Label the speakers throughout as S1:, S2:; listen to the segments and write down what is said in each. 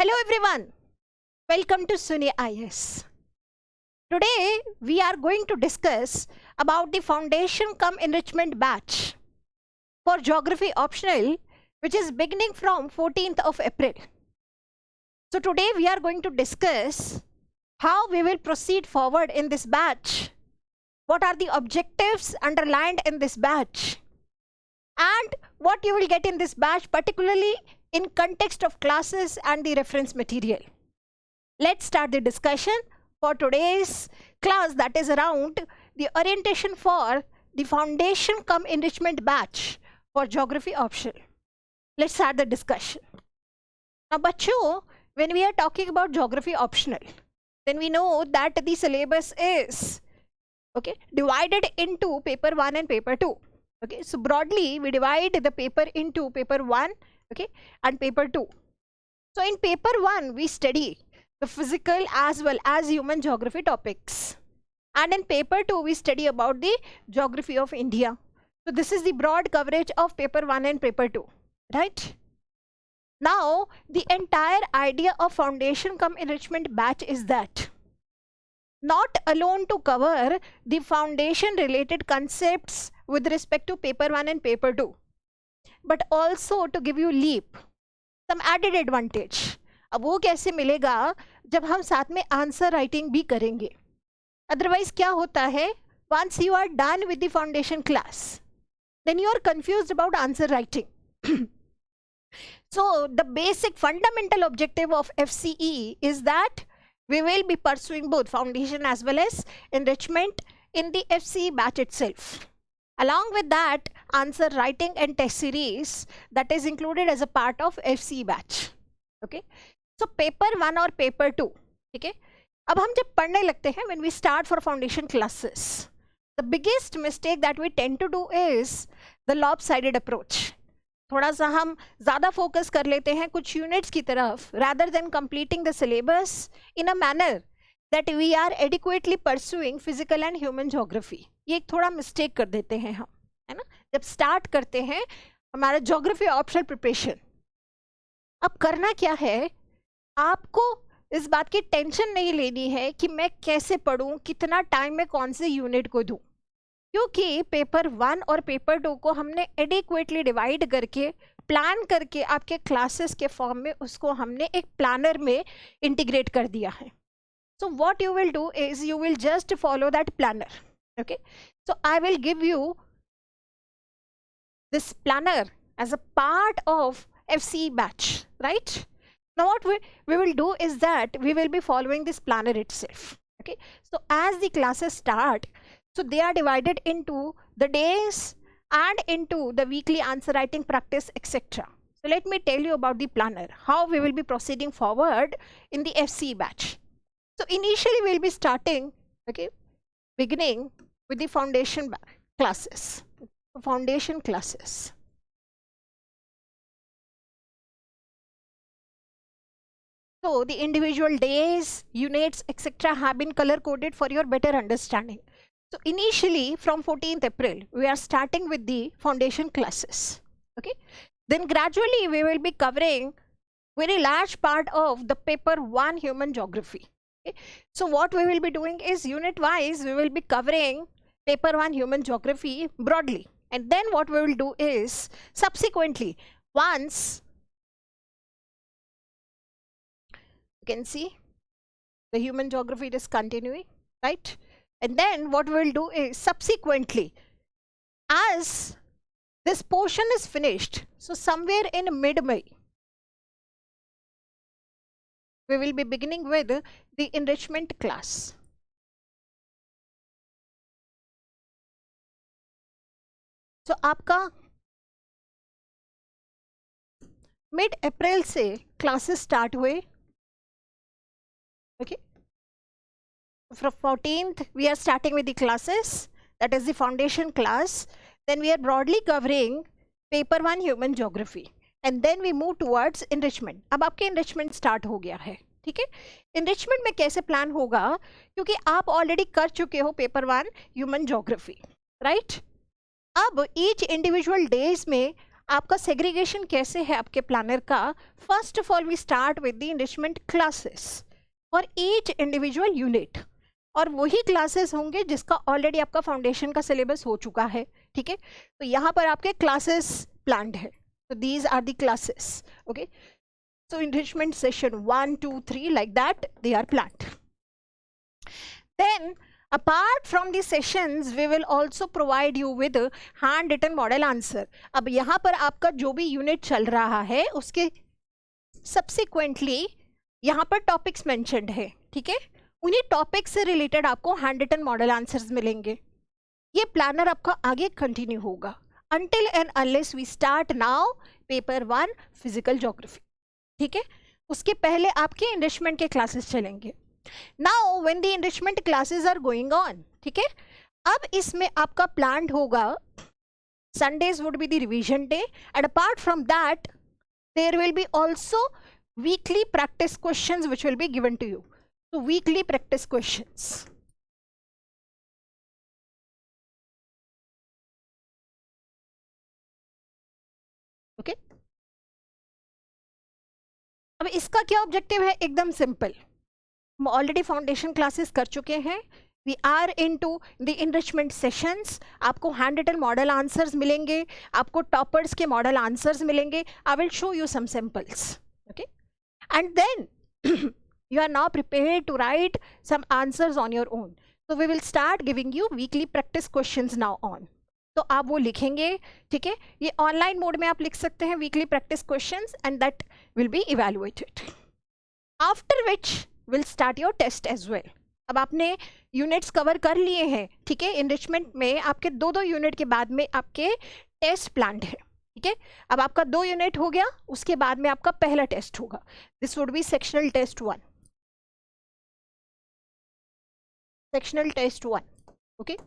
S1: Hello everyone, welcome to SUNY IS. Today we are going to discuss about the foundation cum enrichment batch for geography optional, which is beginning from 14th of April. So today we are going to discuss how we will proceed forward in this batch, what are the objectives underlined in this batch, and what you will get in this batch, particularly in context of classes and the reference material. Let's start the discussion for today's class, that is around the orientation for the foundation cum enrichment batch for geography optional. Let's start the discussion. Now bachcho, when we are talking about geography optional, then we know that the syllabus is divided into paper 1 and paper 2. So broadly we divide the paper into paper 1 and paper 2. So in paper 1 we study the physical as well as human geography topics, and in paper 2 we study about the geography of India. So this is the broad coverage of paper 1 and paper 2, right? Now the entire idea of foundation cum enrichment batch is that not alone to cover the foundation related concepts with respect to paper 1 and paper 2, but also to give you leap some added advantage. अब वो कैसे मिलेगा जब हम साथ में answer writing भी करेंगे. अदरवाइज क्या होता है, once you are done with the foundation class, then you are confused about answer writing. So the basic fundamental objective of FCE is that we will be pursuing both foundation as well as enrichment in the FCE batch itself. Along with that, answer writing and test series that is included as a part of FCE batch. So paper 1 or paper 2, अब हम जब पढ़ने लगते हैं, when we start for foundation classes, the biggest mistake that we tend to do is the lopsided approach. थोड़ा सा हम ज़्यादा फोकस कर लेते हैं कुछ यूनिट्स की तरफ, rather than completing the syllabus in a manner that we are adequately pursuing physical and human geography. ये एक थोड़ा मिस्टेक कर देते हैं हम, है ना, जब स्टार्ट करते हैं हमारा ज्योग्राफी ऑप्शनल प्रिपरेशन. अब करना क्या है, आपको इस बात की टेंशन नहीं लेनी है कि मैं कैसे पढूं, कितना टाइम में कौन से यूनिट को दूं, क्योंकि पेपर 1 और पेपर 2 को हमने एडिक्वेटली डिवाइड करके प्लान करके आपके क्लासेस के फॉर्म में उसको हमने एक प्लानर में इंटीग्रेट कर दिया है. So what you will do is you will just follow that planner. So I will give you this planner as a part of FCE batch, right? Now what we will do is that we will be following this planner itself. So as the classes start, so they are divided into the days and into the weekly answer writing practice, etc. So let me tell you about the planner, how we will be proceeding forward in the FCE batch. So initially we will be starting, beginning with the foundation classes. Foundation classes. So the individual days, units, etc. have been color coded for your better understanding. So initially from 14th April, we are starting with the foundation classes. Then gradually we will be covering very large part of the paper 1 human geography. So what we will be doing is unit wise we will be covering paper 1 human geography broadly, and then what we will do is subsequently, once you can see the human geography is continuing, right? And then what we will do is subsequently, as this portion is finished, so somewhere in mid-May we will be beginning with the enrichment class. So आपका mid अप्रैल से classes start हुए. From 14th we are starting with the classes, that is the foundation class. Then we are broadly covering paper 1 human geography, and then we move towards enrichment. अब आपके enrichment start हो गया है, ठीक है. enrichment में कैसे प्लान होगा, क्योंकि आप ऑलरेडी कर चुके हो पेपर 1 ह्यूमन ज्योग्राफी, राइट. अब ईच इंडिविजुअल डेज में आपका सेग्रीगेशन कैसे है आपके प्लानर का? First of all we start with the enrichment classes for each individual unit, और वही क्लासेस होंगे जिसका ऑलरेडी आपका फाउंडेशन का सिलेबस हो चुका है, ठीक है। तो यहाँ पर आपके क्लासेस प्लान्ड है, so these are the classes, okay. So enrichment session 1 2 3 like that they are planned. Then apart from the sessions we will also provide you with hand written model answer. अब यहाँ पर आपका जो भी unit चल रहा है उसके subsequently यहाँ पर टॉपिक्स मेंशन्ड है, ठीक है। उन्हीं टॉपिक से रिलेटेड आपको हैंड रिटन मॉडल आंसर्स मिलेंगे। ये प्लानर आपका आगे कंटिन्यू होगा until and unless we start now paper 1 physical geography, ठीक है। उसके पहले आपके enrichment के क्लासेस चलेंगे। Now when the enrichment classes are going on, ठीक है, अब इसमें आपका planned होगा Sundays would be the revision day, and apart from that there will be also weekly practice questions which will be given to you. So weekly practice questions. Okay अब इसका क्या objective है? एकदम सिंपल, हम already foundation classes कर चुके हैं, we are into the enrichment sessions. आपको हैंड रिटन मॉडल आंसर्स मिलेंगे, आपको टॉपर्स के मॉडल आंसर्स मिलेंगे। I will show you some samples, okay, and then you are now prepared to write some answers on your own. So we will start giving you weekly practice questions now on. तो आप वो लिखेंगे, ठीक है। ये online mode में आप लिख सकते हैं weekly practice questions, and that will be evaluated, after which will start your test as well. अब आपने यूनिट्स कवर कर लिए हैं, ठीक है। इनरिचमेंट में आपके दो यूनिट के बाद में आपके टेस्ट प्लान्ड है, ठीक है। अब आपका 2 यूनिट हो गया, उसके बाद में आपका पहला टेस्ट होगा। This would be sectional test 1, sectional test 1, okay.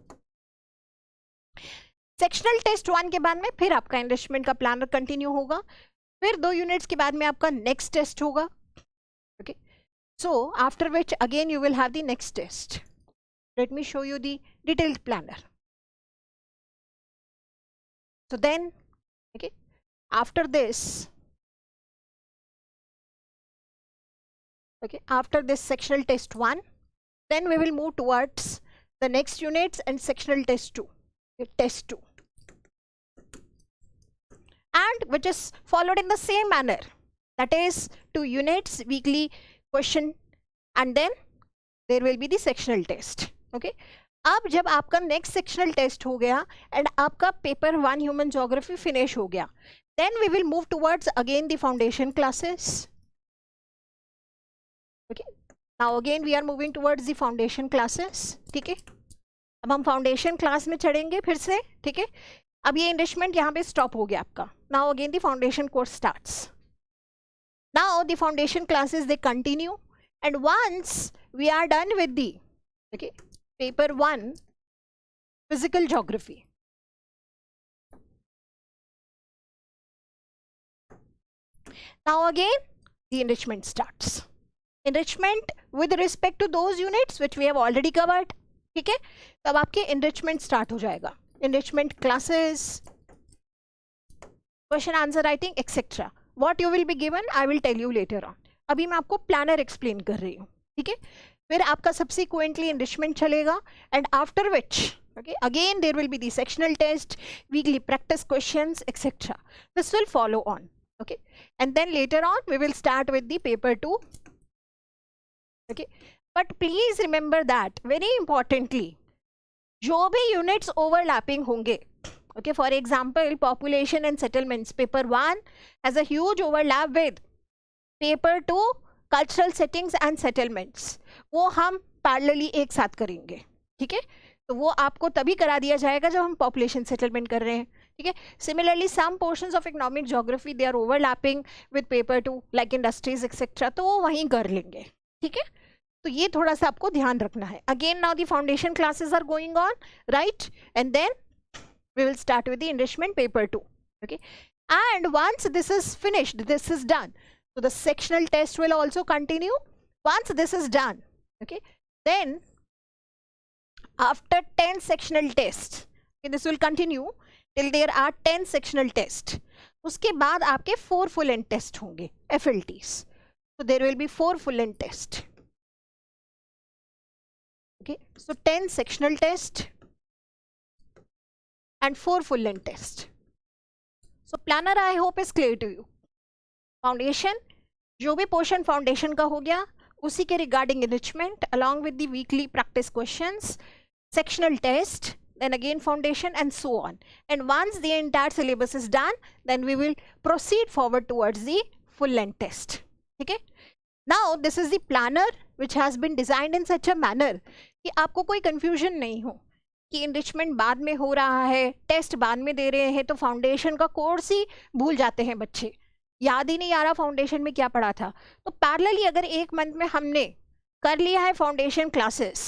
S1: Sectional test 1 के बाद में फिर आपका एनरिचमेंट का प्लानर कंटिन्यू होगा, फिर 2 यूनिट्स के बाद में आपका नेक्स्ट टेस्ट होगा, okay. So after which again you will have the next test. Let me show you the detailed planner. So then okay, after this, okay, after this sectional test 1, then we will move towards the next units and sectional test 2, test 2, and which is followed in the same manner, that is 2 units weekly question, and then there will be the sectional test, okay. अब जब आपका next sectional test हो गया and आपका paper 1 human geography finish हो गया, then we will move towards again the foundation classes, okay. Now again we are moving towards the foundation classes, ठीक है। अब हम फाउंडेशन क्लास में चढ़ेंगे फिर से, ठीक है। अब ये इनरिचमेंट यहाँ पे स्टॉप हो गया आपका। Now again the foundation course starts. Now the foundation classes they continue, and once we are done with the okay paper 1 physical geography, now again the enrichment starts. Enrichment with respect to those units which we have already covered, ठीक है। तो अब आपके enrichment start हो जाएगा, enrichment classes, question answer writing etc. what you will be given I will tell you later on. अभी मैं आपको planner explain कर रही हूँ, ठीक है। फिर आपका subsequently enrichment चलेगा, and after which okay again there will be the sectional test, weekly practice questions etc. This will follow on, okay, and then later on we will start with the paper 2, okay. But please remember that very importantly जो भी units overlapping होंगे, okay, for example population and settlements, paper 1 has a huge overlap with paper 2 cultural settings and settlements, वो हम parallelly एक साथ करेंगे, ठीक है। तो वो आपको तभी करा दिया जाएगा जब हम पॉपुलेशन सेटलमेंट कर रहे हैं, ठीक है। Similarly some portions of economic geography they are overlapping with paper 2 like industries etcetera, तो वो वहीं कर लेंगे, ठीक है। तो ये थोड़ा सा आपको ध्यान रखना है। Again now the foundation classes are going on, right, and then we will start with the enrichment paper 2, okay. And once this is finished, this is done, so the sectional test will also continue. Once this is done, okay, then after 10 sectional tests, okay, this will continue till there are 10 sectional tests. उसके बाद आपके 4 full and test होंगे, FLTs. So there will be 4 full end test. Okay, so 10 sectional test and 4 full end test. So planner I hope is clear to you. Foundation, जो भी portion foundation का हो गया उसी के regarding enrichment along with the weekly practice questions, sectional test, then again foundation and so on. And once the entire syllabus is done, then we will proceed forward towards the full length test. Okay? Now this is the planner which has been designed in such a manner कि आपको कोई confusion नहीं हो कि enrichment बाद में हो रहा है, टेस्ट बाद में दे रहे हैं, तो फाउंडेशन का कोर्स ही भूल जाते हैं बच्चे, याद ही नहीं आ रहा फाउंडेशन में क्या पढ़ा था. तो पैरेलली अगर एक मंथ में हमने कर लिया है फाउंडेशन क्लासेस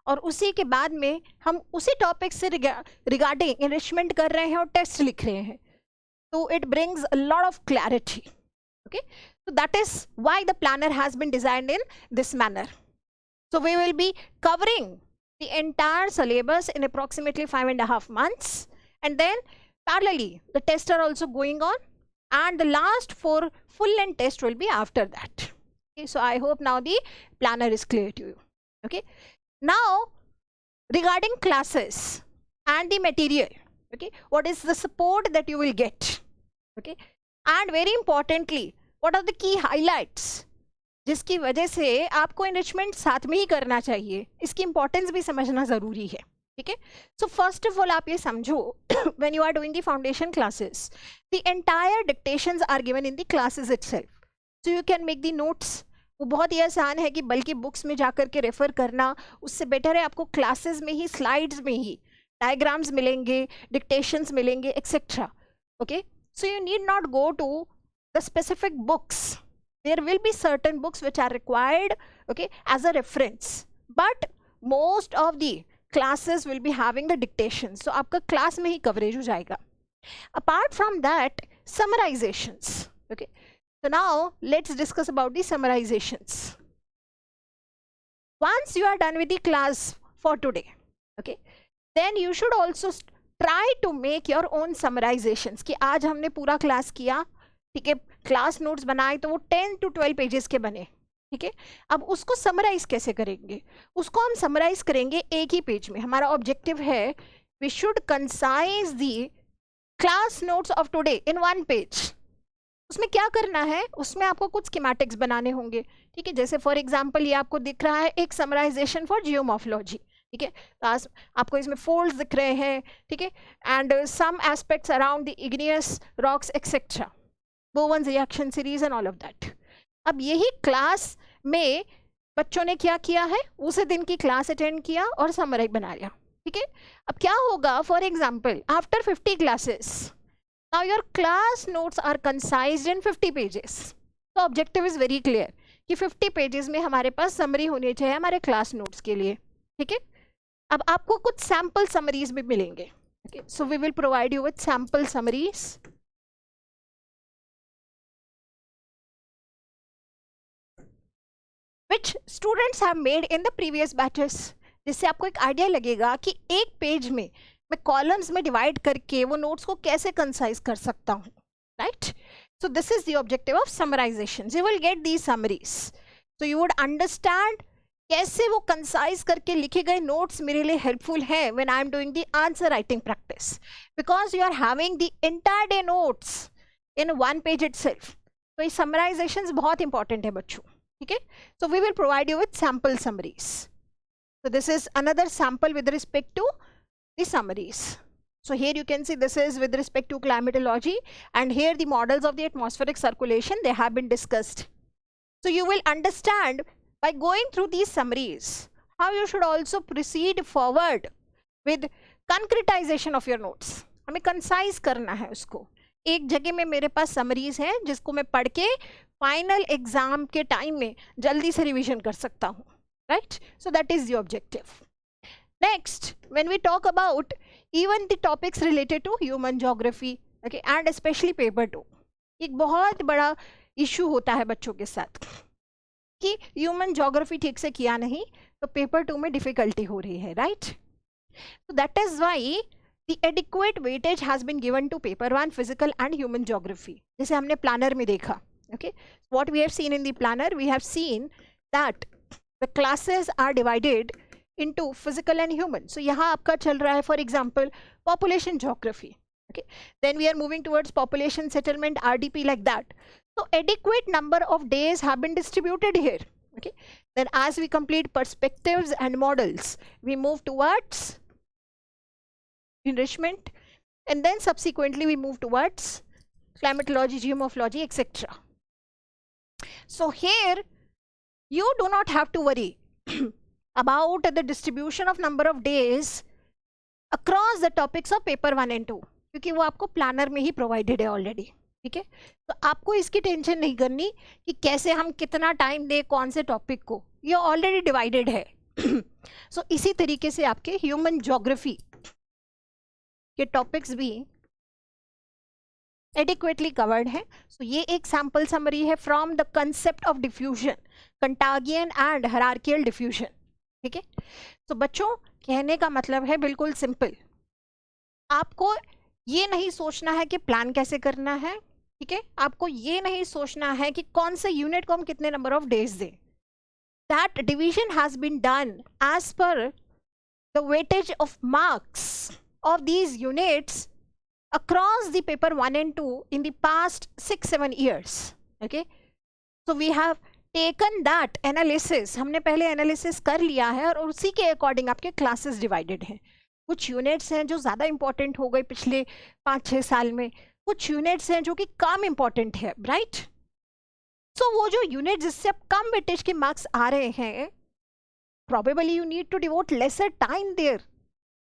S1: और उसी के बाद में हम उसी टॉपिक से रिगार्डिंग एनरिचमेंट कर रहे हैं और टेस्ट लिख रहे हैं, तो it brings a lot of clarity. Okay, so that is why the planner has been designed in this manner. So we will be covering the entire syllabus in approximately 5.5 months, and then parallelly the tests are also going on, and the last 4 full length test will be after that. Okay, so I hope now the planner is clear to you. Okay, now regarding classes and the material, okay, what is the support that you will get? Okay, and very importantly, what are the key highlights जिसकी वजह से आपको enrichment साथ में ही करना चाहिए, इसकी importance भी समझना ज़रूरी है. ठीक है, सो फर्स्ट ऑफ ऑल आप ये समझो when you are doing the foundation classes, the entire dictations are given in the classes itself, so you can make the notes. वो बहुत ही आसान है कि बल्कि बुक्स में जाकर के रेफर करना उससे बेटर है आपको क्लासेस में ही, स्लाइड्स में ही डायग्राम्स मिलेंगे, डिक्टेशंस मिलेंगे, etcetera. Okay, so you need not go to the specific books. There will be certain books which are required, okay, as a reference, but most of the classes will be having the dictation, so आपका class में ही coverage हो जाएगा. Apart from that, summarizations. Okay, so now let's discuss about the summarizations. Once you are done with the class for today, okay, then you should also try to make your own summarizations. कि आज हमने पूरा class किया, ठीक है, class notes बनाए तो वो 10 to 12 पेजेस के बने. ठीक है, अब उसको समराइज कैसे करेंगे? उसको हम समराइज करेंगे एक ही पेज में. हमारा ऑब्जेक्टिव है we should concise the class notes of today in 1 page. उसमें क्या करना है? उसमें आपको कुछ स्कीमेटिक्स बनाने होंगे. ठीक है, जैसे फॉर एग्जांपल ये आपको दिख रहा है एक समराइजेशन फॉर जियोमॉर्फोलॉजी. ठीक है, तो आपको इसमें फोल्ड्स दिख रहे हैं. ठीक है, and some aspects around the igneous rocks etcetera, Bowen's reaction series and all of that. अब यही क्लास में बच्चों ने क्या किया है, उसी दिन की क्लास अटेंड किया और समराइज बना लिया. ठीक है, अब क्या होगा, for example after 50 classes, now your class notes are concised in 50 pages. तो ऑब्जेक्टिव इज वेरी क्लियर कि 50 पेजेस में हमारे पास समरी होनी चाहिए हमारे क्लास नोट्स के लिए. ठीक है, अब आपको कुछ सैम्पल समरीज भी मिलेंगे. Okay, so we will provide you with sample summaries. which students have made in the previous batches, जिससे आपको एक आइडिया लगेगा कि एक पेज में मैं कॉलम्स में डिवाइड करके वो नोट्स को कैसे कंसाइज कर सकता हूँ. Right, so this is the objective of summarization. You will get the summaries, so you would understand कैसे वो कंसाइज करके लिखे गए नोट्स मेरे लिए हेल्पफुल है when I am doing the answer writing practice, because you are having the entire day notes in 1 page itself. तो ये समराइजेशंस बहुत इंपॉर्टेंट है बच्चों. ठीक है, so we will provide you with sample summaries. So this is another sample with respect to the summaries. So here you can see this is with respect to climatology, and here the models of the atmospheric circulation, they have been discussed. So you will understand by going through these summaries how you should also proceed forward with concretization of your notes. हमें concise करना है उसको. एक जगह में मेरे पास summaries हैं जिसको मैं पढ़ के फाइनल एग्जाम के टाइम में जल्दी से रिवीजन कर सकता हूँ. Right, so that is the objective. Next, when we talk about even the topics related to human geography, okay, and specially paper 2, एक बहुत बड़ा इशू होता है बच्चों के साथ कि ह्यूमन ज्योग्राफी ठीक से किया नहीं तो पेपर 2 में डिफिकल्टी हो रही है. Right, so that is why The adequate weightage has been given to paper 1 physical and human geography. जैसे हमने planner में देखा. Okay, what we have seen in the planner, we have seen that the classes are divided into physical and human. So यहाँ आपका चल रहा है for example population geography. Okay, then we are moving towards population settlement RDP like that. So adequate number of days have been distributed here. Okay, then as we complete perspectives and models, we move towards enrichment, and then subsequently we move towards climatology, geomorphology, etc. So here you do not have to worry about the distribution of number of days across the topics of paper 1 and 2, क्योंकि वो आपको planner में ही provided है already. ठीक है, तो आपको इसकी टेंशन नहीं करनी कि कैसे हम कितना टाइम दें कौन से टॉपिक को, ये ऑलरेडी डिवाइडेड है. सो इसी तरीके से आपके ह्यूमन ज्योग्राफी के टॉपिक्स भी एडिक्वेटली कवर्ड है. सो ये एक सैम्पल समरी है from the concept of diffusion, contagion and hierarchical diffusion. ठीक है, तो बच्चों कहने का मतलब है बिल्कुल सिंपल, आपको ये नहीं सोचना है कि प्लान कैसे करना है. ठीक है, आपको ये नहीं सोचना है कि कौन से यूनिट को हम कितने नंबर ऑफ डेज दें. That division has been done as per the weightage of marks of these units across the paper 1 and 2 in the past 6-7 years. Okay, so we have taken that analysis, हमने पहले analysis कर लिया है और उसी के according आपके classes divided हैं. कुछ units हैं जो ज़्यादा important हो गए पिछले 5-6 साल में, कुछ units हैं जो कि कम important है, right? So वो जो unit जिससे अब कम weightage के marks आ रहे हैं, probably you need to devote lesser time there.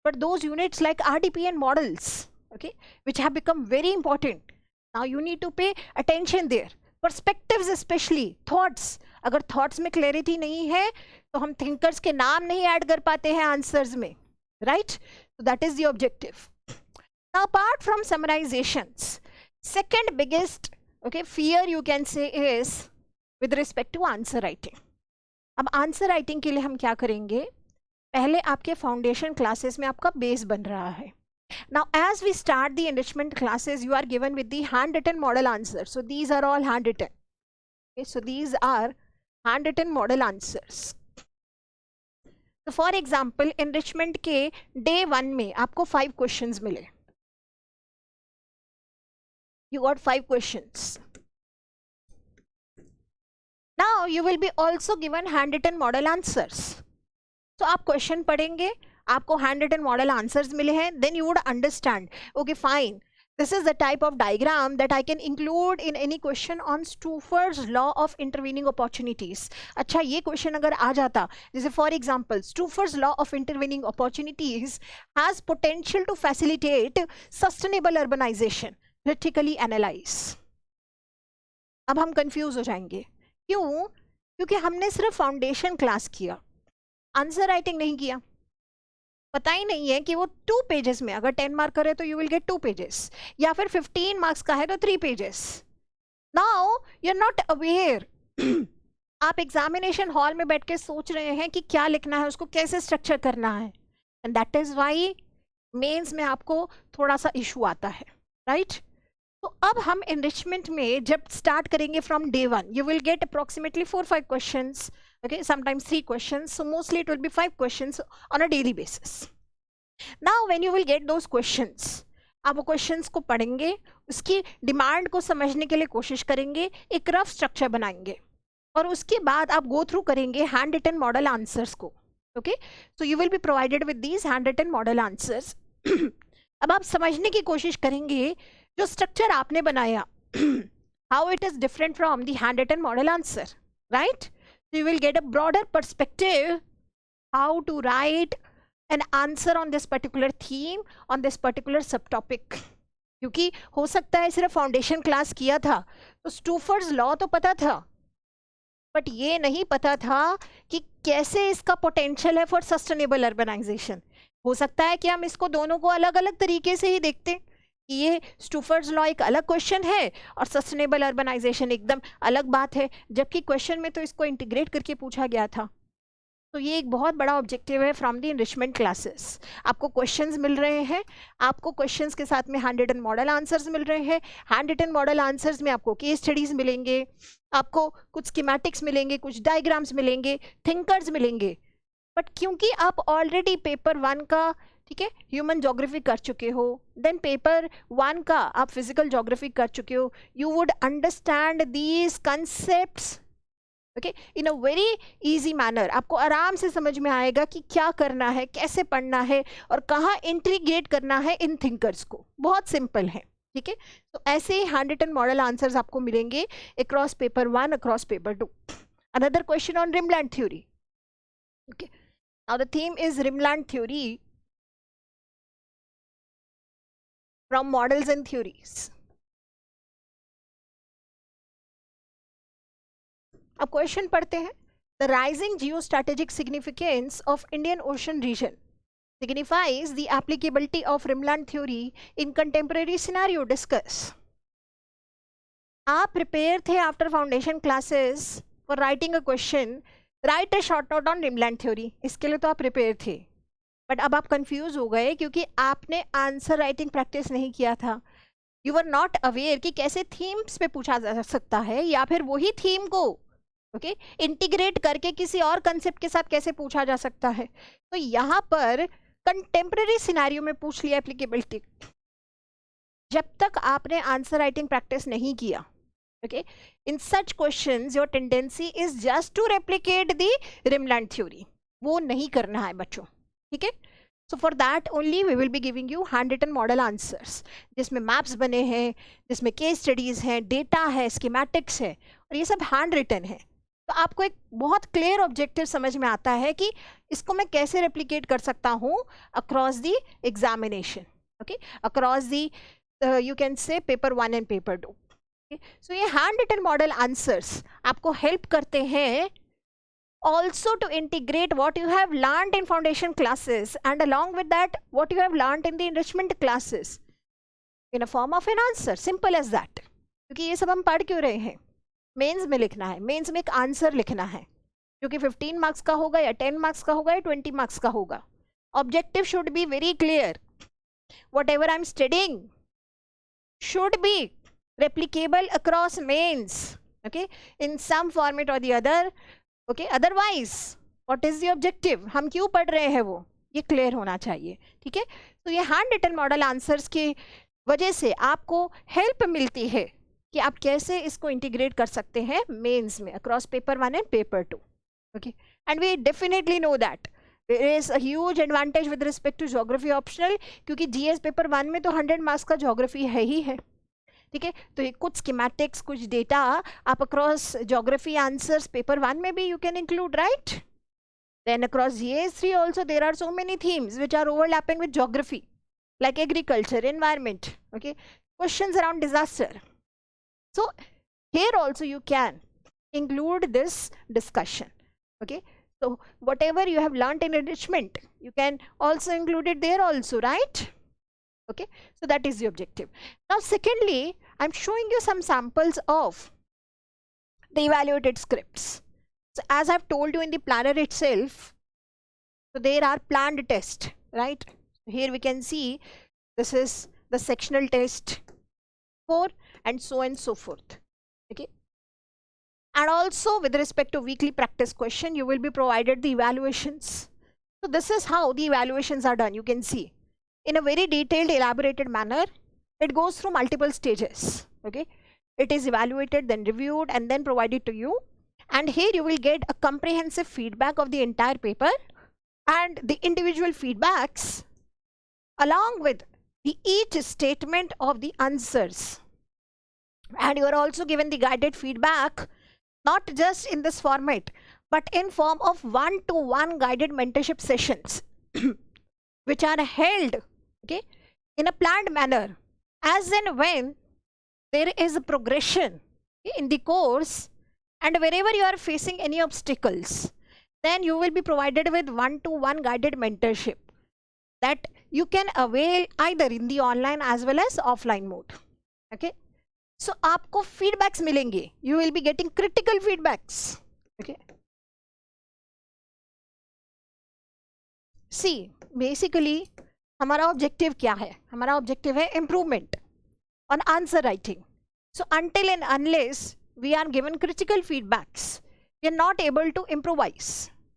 S1: But those units like RDP and models, okay, which have become very important, now you need to pay attention there. Perspectives especially, thoughts, अगर thoughts में clarity नहीं है तो हम thinkers के नाम नहीं add कर पाते हैं answers में, right? So that is the objective. Now apart from summarizations, second biggest fear you can say is with respect to answer writing. अब answer writing के लिए हम क्या करेंगे, पहले आपके फाउंडेशन क्लासेस में आपका बेस बन रहा है. Now as we start the enrichment classes you are given with the hand written model answer. So these are all hand written. So these are hand written model answers. तो for example enrichment के day 1 में आपको 5 questions मिले. You got 5 questions. Now you will be also given hand written model answers. तो आप question पढ़ेंगे, आपको hand written model answers मिले हैं, then you would understand okay fine this is the type of diagram that I can include in any question on Stouffer's law of intervening opportunities. अच्छा, ये question अगर आ जाता, जैसे for example Stouffer's law of intervening opportunities has potential to facilitate sustainable urbanisation, critically analyse. अब हम confuse हो जाएंगे, क्यों? क्योंकि हमने सिर्फ फाउंडेशन क्लास किया, आंसर राइटिंग नहीं किया. पता ही नहीं है कि वो 2 पेजेस में, अगर 10 मार्क करे तो यू विल गेट 2 पेजेस, या फिर 15 मार्क्स का है तो 3 pages. Now you are not aware. आप एग्जामिनेशन हॉल में बैठ के सोच रहे हैं कि क्या लिखना है, उसको कैसे स्ट्रक्चर करना है, and that is why mains में आपको थोड़ा सा इशू आता है, राइट? तो अब हम एनरिचमेंट में जब स्टार्ट करेंगे from day 1, you will gate approximately 4-5 questions. Okay, sometimes 3 questions, so mostly it will be 5 questions on a daily basis. Now when you will get those questions, आप वो questions को पढ़ेंगे, उसकी डिमांड को समझने के लिए कोशिश करेंगे, एक रफ स्ट्रक्चर बनाएंगे, और उसके बाद आप गो थ्रू करेंगे हैंड रिटन मॉडल आंसर्स को. Okay, so you will be provided with these hand written model answers. अब आप समझने की कोशिश करेंगे जो स्ट्रक्चर आपने बनाया, how it is different from the hand written model answer, right? You will get a broader perspective how to write an answer on this particular theme, on this particular subtopic. क्योंकि हो सकता है सिर्फ foundation class किया था तो स्टूफर्स law तो पता था, बट ये नहीं पता था कि कैसे इसका पोटेंशियल है फॉर सस्टेनेबल अर्बनाइजेशन. हो सकता है कि हम इसको दोनों को अलग अलग तरीके से ही देखते कि ये स्टूफर्स लॉ एक अलग क्वेश्चन है और सस्टेनेबल अर्बनाइजेशन एकदम अलग बात है, जबकि क्वेश्चन में तो इसको इंटीग्रेट करके पूछा गया था. तो ये एक बहुत बड़ा ऑब्जेक्टिव है फ्रॉम द इनरिचमेंट क्लासेस। आपको क्वेश्चंस मिल रहे हैं, आपको क्वेश्चंस के साथ में हैंड रिटन मॉडल आंसर्स मिल रहे हैं। हैंड रिटन मॉडल आंसर्स में आपको केस स्टडीज मिलेंगे, आपको कुछ स्कीमेटिक्स मिलेंगे, कुछ डायग्राम्स मिलेंगे, थिंकर्स मिलेंगे। बट क्योंकि आप ऑलरेडी पेपर 1 का, ठीक है, ह्यूमन ज्योग्राफी कर चुके हो, देन पेपर 1 का आप फिजिकल ज्योग्राफी कर चुके हो, you would understand these concepts okay in a very easy manner. आपको आराम से समझ में आएगा कि क्या करना है, कैसे पढ़ना है और कहाँ इंटीग्रेट करना है इन थिंकर्स को। बहुत सिंपल है, ठीक है। तो ऐसे ही हैंड रिटन मॉडल आंसर्स आपको मिलेंगे across paper 1, across paper 2। Another question on rimland theory. Okay, now the theme is rimland theory from models and theories. अब क्वेश्चन पढ़ते हैं। The rising geostrategic significance of Indian Ocean region signifies the applicability of Rimland theory in contemporary scenario. Discuss. आप prepare थे after foundation classes for writing a question, right a short note on rimland theory. इसके लिए तो आप prepare थे, but अब आप confuse हो गए क्योंकि आपने आंसर राइटिंग प्रैक्टिस नहीं किया था। यू आर नॉट अवेयर कि कैसे थीम्स पे पूछा जा सकता है, या फिर वही थीम को ओके इंटीग्रेट करके किसी और कंसेप्ट के साथ कैसे पूछा जा सकता है। तो यहाँ पर कंटेम्प्रेरी सिनेरियो में पूछ लिया एप्लीकेबिलिटी। जब तक आपने आंसर राइटिंग प्रैक्टिस नहीं किया, okay, in such questions your tendency is just to replicate the rimland theory. वो नहीं करना है बच्चों, ठीक है। So for that only we will be giving you hand written model answers, जिसमें मैप्स बने हैं, जिसमें केस स्टडीज हैं, डेटा है, स्कीमेटिक्स है, और ये सब हैंड रिटन है। तो आपको एक बहुत क्लियर ऑब्जेक्टिव समझ में आता है कि इसको मैं कैसे रेप्लिकेट कर सकता हूँ across the examination, okay, across the you can say paper 1 and paper 2। सो ये हैंड रिटन मॉडल आंसर्स आपको हेल्प करते हैं also to integrate what you have learned in foundation classes and along with that what you have learned in the enrichment classes in a form of an answer, simple as that। क्योंकि ये सब हम पढ़ क्यों रहे हैं, mains में लिखना है, मेंस में एक आंसर लिखना है जो कि 15 मार्क्स का होगा या 10 मार्क्स का होगा या 20 मार्क्स का होगा। Objective should be very clear, what ever I am studying should be replicable across mains, okay, in some format or the other, okay, otherwise what is the objective, हम क्यों पढ़ रहे हैं वो ये क्लियर होना चाहिए, ठीक है। तो ये हैंड रिटन मॉडल आंसर्स की वजह से आपको हेल्प मिलती है कि आप कैसे इसको इंटीग्रेट कर सकते हैं मेंस में across paper 1 and paper 2, okay. And we definitely know that there is a huge advantage with respect to geography optional, क्योंकि जीएस पेपर 1 में तो 100 मार्क्स का ज्योग्राफी है ही है, ठीक है। तो ये कुछ स्कीमेटिक्स, कुछ डेटा आप अक्रॉस ज्योग्राफी आंसर्स पेपर 1 में भी you can include, right. Then across GS3 also there are so many themes which are overlapping with geography like agriculture, environment, okay, questions around disaster. So here also you can include this discussion, okay. So whatever you have learnt in enrichment you can also include it there also, right, okay. So that is the objective. Now secondly, I'm showing you some samples of the evaluated scripts. So as I've told you in the planner itself, so there are planned tests, right. Here we can see this is the sectional test 4 and so forth, okay. And also with respect to weekly practice question you will be provided the evaluations. So this is how the evaluations are done. You can see in a very detailed elaborated manner. It goes through multiple stages, okay. It is evaluated, then reviewed, and then provided to you, and here you will get a comprehensive feedback of the entire paper and the individual feedbacks along with the each statement of the answers. And you are also given the guided feedback not just in this format but in form of 1-to-1 guided mentorship sessions which are held, okay, in a planned manner as and when there is a progression in the course, and wherever you are facing any obstacles, then you will be provided with 1-to-1 guided mentorship that you can avail either in the online as well as offline mode, okay. So आपको feedbacks मिलेंगे, you will be getting critical feedbacks, okay. See basically हमारा objective क्या है? हमारा objective है improvement on answer writing. So until and unless we are given critical feedbacks, we are not able to improvise.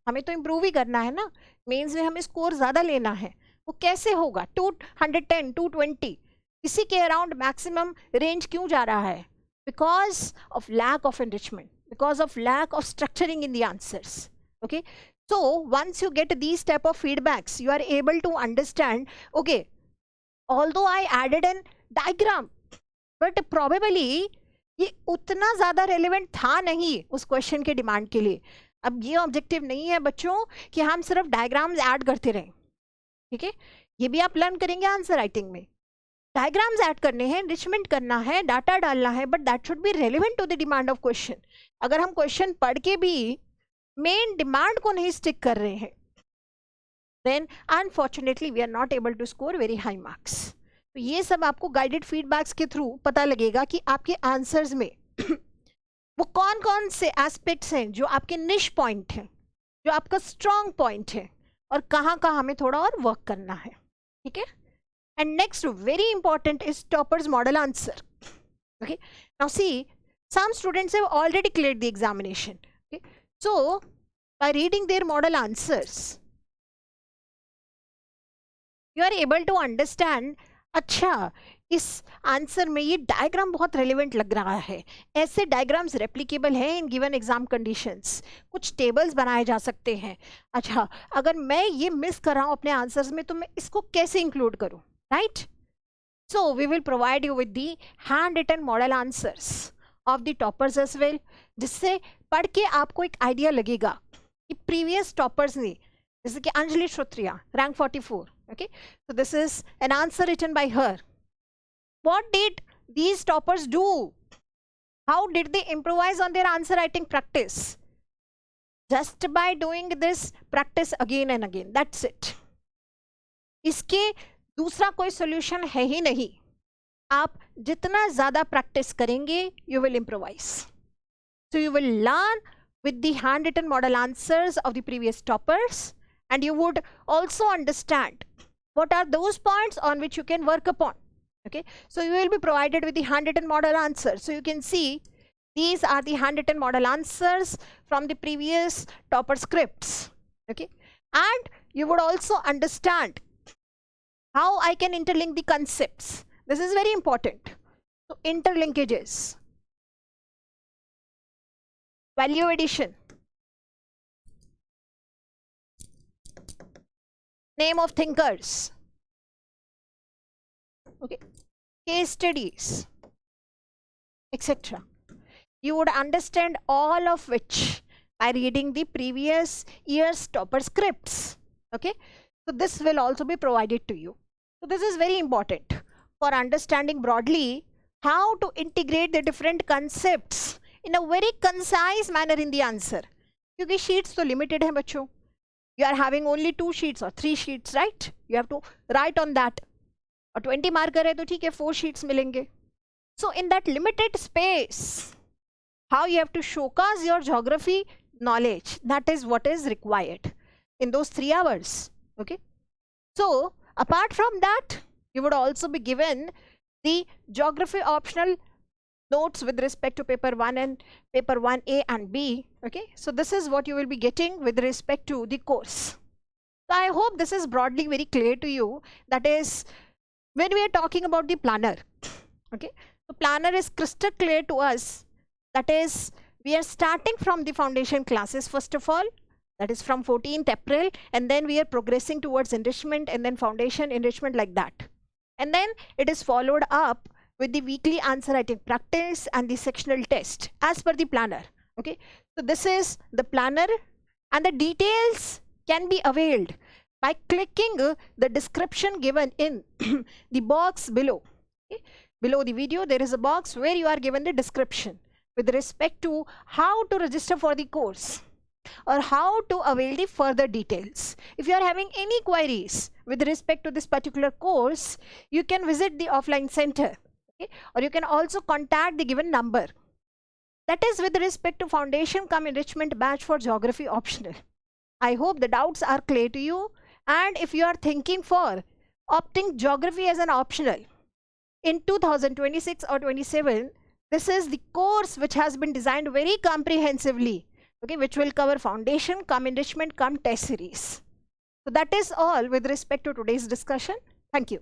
S1: हमें तो improve ही करना है ना, मेंस में हमें स्कोर ज़्यादा लेना है. वो कैसे होगा? 210, 220 इसी के अराउंड मैक्सिमम रेंज क्यों जा रहा है? Because of lack of enrichment, because of lack of structuring in the answers. Okay, so once you get these type of feedbacks, you are able to understand, okay, although I added an diagram, but probably ये उतना ज़्यादा relevant था नहीं उस question के demand के लिए. अब ये ऑब्जेक्टिव नहीं है बच्चों कि हम सिर्फ डायग्राम्स ऐड करते रहें. ठीक है, ये भी आप लर्न करेंगे आंसर राइटिंग में. डायग्राम्स ऐड करने हैं, एनरिचमेंट करना है, डाटा डालना है, but that should be relevant to the demand of question. अगर हम क्वेश्चन पढ़ के भी मेन डिमांड को नहीं स्टिक कर रहे हैं, then unfortunately we are not able to score very high marks. तो ये सब आपको गाइडेड फीडबैक्स के थ्रू पता लगेगा कि आपके आंसर्स में वो कौन कौन से एस्पेक्ट्स हैं जो आपके निश पॉइंट हैं, जो आपका स्ट्रॉन्ग पॉइंट है, और कहाँ कहाँ हमें थोड़ा और वर्क करना है. ठीक है, and next very important is toppers model answer. Okay, now see some students have already cleared the examination. Okay, so by reading their model answers, you are able to understand, अच्छा इस answer में ये diagram बहुत relevant लग रहा है, ऐसे diagrams replicable हैं इन गिवन एग्जाम कंडीशंस, कुछ टेबल्स बनाए जा सकते हैं. अच्छा, अगर मैं ये मिस कर रहा हूँ अपने आंसर्स में तो मैं इसको कैसे इंक्लूड करूँ, right? So we will provide you with the hand written model answers of the toppers as well, जिससे पढ़ के आपको एक आइडिया लगेगा कि प्रीवियस टॉपर्स ने, जैसे कि Anjali श्रोत्रिया rank 44. okay, so this is an answer written by her. What did these toppers do? How did they improvise on their answer writing practice? Just by doing this practice again and again, that's it. इसके दूसरा कोई solution है ही नहीं. आप जितना ज़्यादा practice करेंगे, you will improvise. So you will learn with the handwritten model answers of the previous toppers, and you would also understand what are those points on which you can work upon. Okay, so you will be provided with the handwritten model answers. So you can see these are the handwritten model answers from the previous topper scripts. Okay, and you would also understand how I can interlink the concepts. This is very important. So interlinkages, value addition, name of thinkers, okay, case studies, etc. You would understand all of which by reading the previous year's topper scripts. Okay, so this will also be provided to you. So this is very important for understanding broadly how to integrate the different concepts in a very concise manner in the answer. क्योंकि sheets तो limited है बच्चों. You are having only 2 sheets or 3 sheets, right? You have to write on that. और 20 marker है तो ठीक है, 4 sheets मिलेंगे. So in that limited space, how you have to showcase your geography knowledge, that is what is required in those 3 hours. Okay. So apart from that, you would also be given the geography optional notes with respect to paper 1 and paper 1A and B. Okay, so this is what you will be getting with respect to the course. So I hope this is broadly very clear to you. That is, when we are talking about the planner, okay, so planner is crystal clear to us. That is, we are starting from the foundation classes first of all, that is from 14th April, and then we are progressing towards enrichment and then foundation enrichment like that. And then it is followed up with the weekly answer writing practice and the sectional test as per the planner. Okay, so this is the planner, and the details can be availed by clicking the description given in the box below. Okay? Below the video there is a box where you are given the description with respect to how to register for the course or how to avail the further details. If you are having any queries with respect to this particular course, you can visit the offline center. Okay? Or you can also contact the given number. That is with respect to foundation cum enrichment batch for geography optional. I hope the doubts are clear to you, And if you are thinking for opting geography as an optional in 2026 or 27, this is the course which has been designed very comprehensively, okay, which will cover foundation, come enrichment, come test series. So that is all with respect to today's discussion. Thank you.